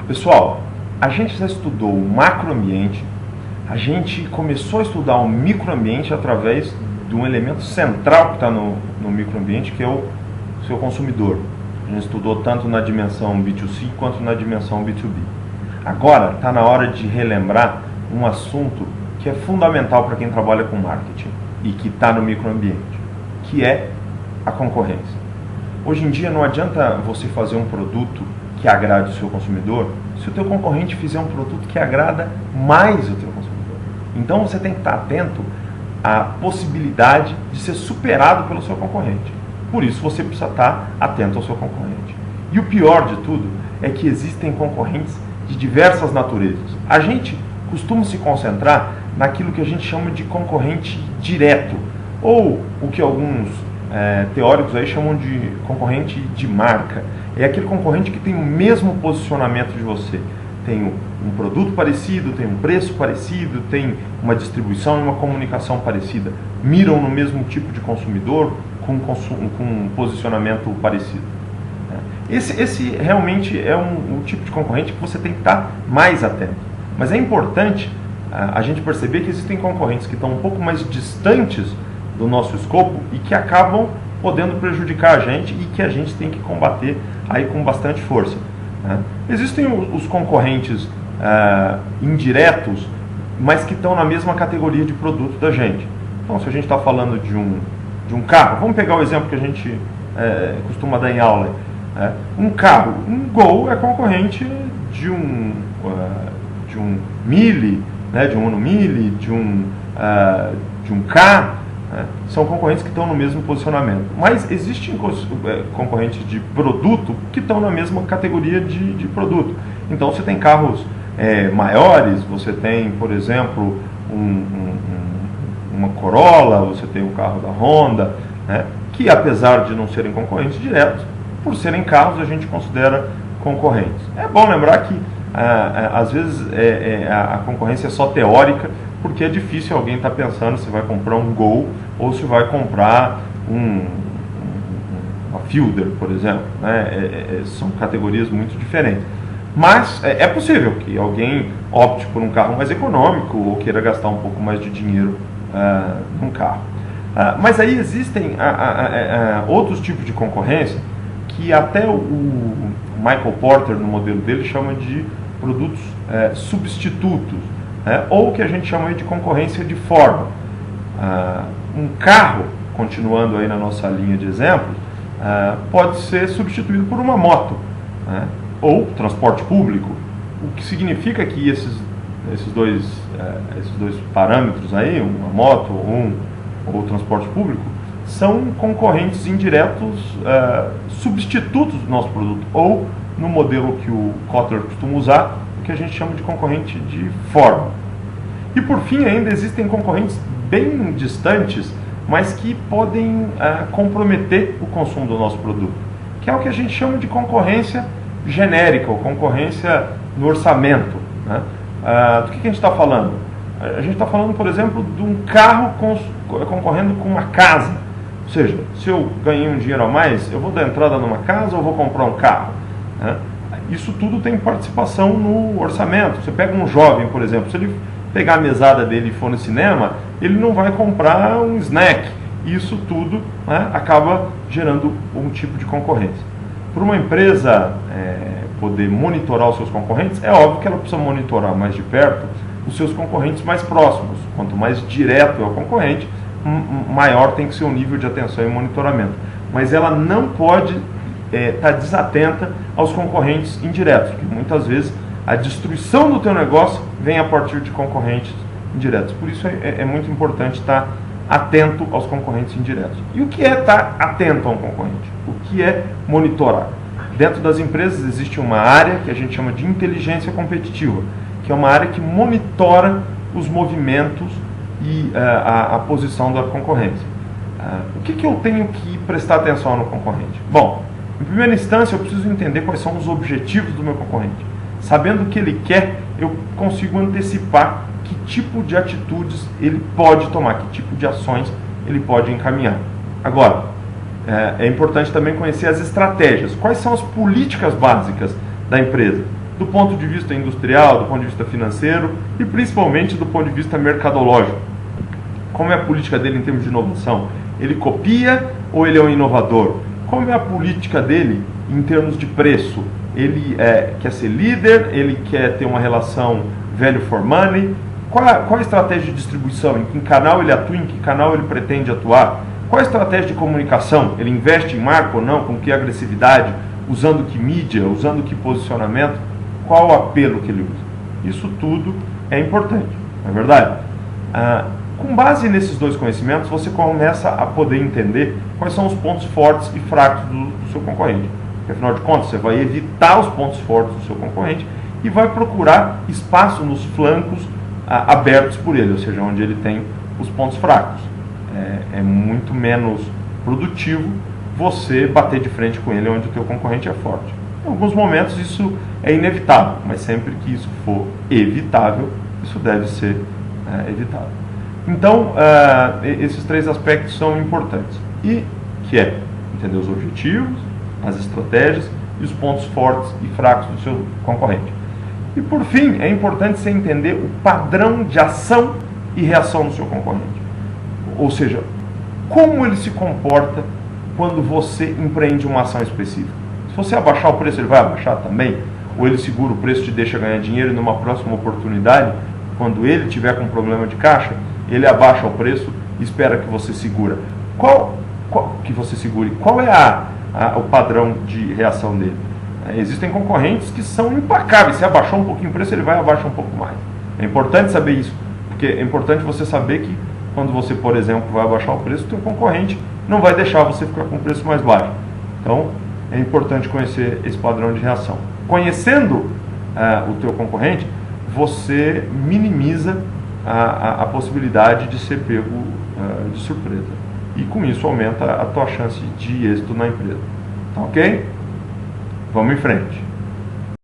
Pessoal, a gente já estudou o macroambiente, a gente começou a estudar o microambiente através de um elemento central que está no microambiente, que é o seu consumidor. A gente estudou tanto na dimensão B2C quanto na dimensão B2B. Agora está na hora de relembrar um assunto que é fundamental para quem trabalha com marketing e que está no microambiente, que é a concorrência. Hoje em dia não adianta você fazer um produto que agrade o seu consumidor se o teu concorrente fizer um produto que agrada mais o teu consumidor. Então você tem que estar atento à possibilidade de ser superado pelo seu concorrente. Por isso você precisa estar atento ao seu concorrente. E o pior de tudo é que existem concorrentes de diversas naturezas. A gente costuma se concentrar naquilo que a gente chama de concorrente direto, ou o que alguns teóricos aí chamam de concorrente de marca. É aquele concorrente que tem o mesmo posicionamento de você. Tem um produto parecido, tem um preço parecido, tem uma distribuição e uma comunicação parecida. Miram no mesmo tipo de consumidor com um posicionamento parecido. Esse realmente é um tipo de concorrente que você tem que estar mais atento. Mas é importante a gente perceber que existem concorrentes que estão um pouco mais distantes do nosso escopo e que acabam podendo prejudicar a gente e que a gente tem que combater aí com bastante força. Existem os concorrentes indiretos, mas que estão na mesma categoria de produto da gente. Então, se a gente está falando de um carro, vamos pegar o exemplo que a gente costuma dar em aula. Um carro, um Gol é concorrente de um Mille, de um Uno Mille, de um K. São concorrentes que estão no mesmo posicionamento. Mas existem concorrentes de produto que estão na mesma categoria de produto. Então você tem carros maiores, você tem, por exemplo, uma Corolla, você tem o carro da Honda, que apesar de não serem concorrentes diretos, por serem carros a gente considera concorrentes. É bom lembrar que às vezes a concorrência é só teórica, porque é difícil alguém estar pensando se vai comprar um Gol ou se vai comprar uma Fielder, por exemplo. São categorias muito diferentes. Mas é possível que alguém opte por um carro mais econômico ou queira gastar um pouco mais de dinheiro num carro. Mas aí existem outros tipos de concorrência que até o Michael Porter, no modelo dele, chama de produtos substitutos. Ou o que a gente chama de concorrência de forma. Um carro, continuando aí na nossa linha de exemplos, pode ser substituído por uma moto, ou transporte público, o que significa que esses dois parâmetros aí, uma moto ou transporte público, são concorrentes indiretos, substitutos do nosso produto, ou no modelo que o Kotler costuma usar, que a gente chama de concorrente de forma. E por fim ainda existem concorrentes bem distantes, mas que podem comprometer o consumo do nosso produto, que é o que a gente chama de concorrência genérica, ou concorrência no orçamento. Do que a gente está falando? A gente está falando, por exemplo, de um carro concorrendo com uma casa. Ou seja, se eu ganhei um dinheiro a mais, eu vou dar entrada numa casa ou vou comprar um carro? Isso tudo tem participação no orçamento. Você pega um jovem, por exemplo, se ele pegar a mesada dele e for no cinema, ele não vai comprar um snack. Isso tudo acaba gerando um tipo de concorrência. Para uma empresa poder monitorar os seus concorrentes, é óbvio que ela precisa monitorar mais de perto os seus concorrentes mais próximos. Quanto mais direto é o concorrente, maior tem que ser o nível de atenção e monitoramento. Mas ela não pode estar desatenta aos concorrentes indiretos, porque muitas vezes a destruição do teu negócio vem a partir de concorrentes indiretos. Por isso é muito importante estar atento aos concorrentes indiretos. E o que é estar atento a um concorrente? O que é monitorar? Dentro das empresas existe uma área que a gente chama de inteligência competitiva, que é uma área que monitora os movimentos e a posição da concorrência. O que eu tenho que prestar atenção no concorrente? Bom, em primeira instância, eu preciso entender quais são os objetivos do meu concorrente. Sabendo o que ele quer, eu consigo antecipar que tipo de atitudes ele pode tomar, que tipo de ações ele pode encaminhar. Agora, é importante também conhecer as estratégias. Quais são as políticas básicas da empresa? do ponto de vista industrial, do ponto de vista financeiro e principalmente do ponto de vista mercadológico. Como é a política dele em termos de inovação? Ele copia ou ele é um inovador? Como é a política dele em termos de preço? Ele quer ser líder? Ele quer ter uma relação value for money? Qual a estratégia de distribuição? Em que canal ele atua? Em que canal ele pretende atuar? Qual a estratégia de comunicação? Ele investe em marca ou não? Com que agressividade? Usando que mídia? Usando que posicionamento? Qual o apelo que ele usa? Isso tudo é importante, não é verdade? Com base nesses dois conhecimentos, você começa a poder entender quais são os pontos fortes e fracos do seu concorrente. Porque, afinal de contas, você vai evitar os pontos fortes do seu concorrente e vai procurar espaço nos flancos abertos por ele, ou seja, onde ele tem os pontos fracos. É muito menos produtivo você bater de frente com ele onde o teu concorrente é forte. Em alguns momentos isso é inevitável, mas sempre que isso for evitável, isso deve ser evitado. Então, esses três aspectos são importantes. E que é entender os objetivos, as estratégias e os pontos fortes e fracos do seu concorrente. E por fim, é importante você entender o padrão de ação e reação do seu concorrente. Ou seja, como ele se comporta quando você empreende uma ação específica. Se você abaixar o preço, ele vai abaixar também? Ou ele segura o preço e te deixa ganhar dinheiro e numa próxima oportunidade, quando ele tiver com problema de caixa, ele abaixa o preço e espera que você segura. Que você segure. Qual é o padrão de reação dele? Existem concorrentes que são implacáveis. Se abaixou um pouquinho o preço, ele vai abaixar um pouco mais. É importante saber isso, porque é importante você saber que quando você, por exemplo, vai abaixar o preço, o teu concorrente não vai deixar você ficar com o preço mais baixo. Então, é importante conhecer esse padrão de reação. Conhecendo o teu concorrente, você minimiza a possibilidade de ser pego de surpresa. E com isso aumenta a tua chance de êxito na empresa. Tá ok? Vamos em frente.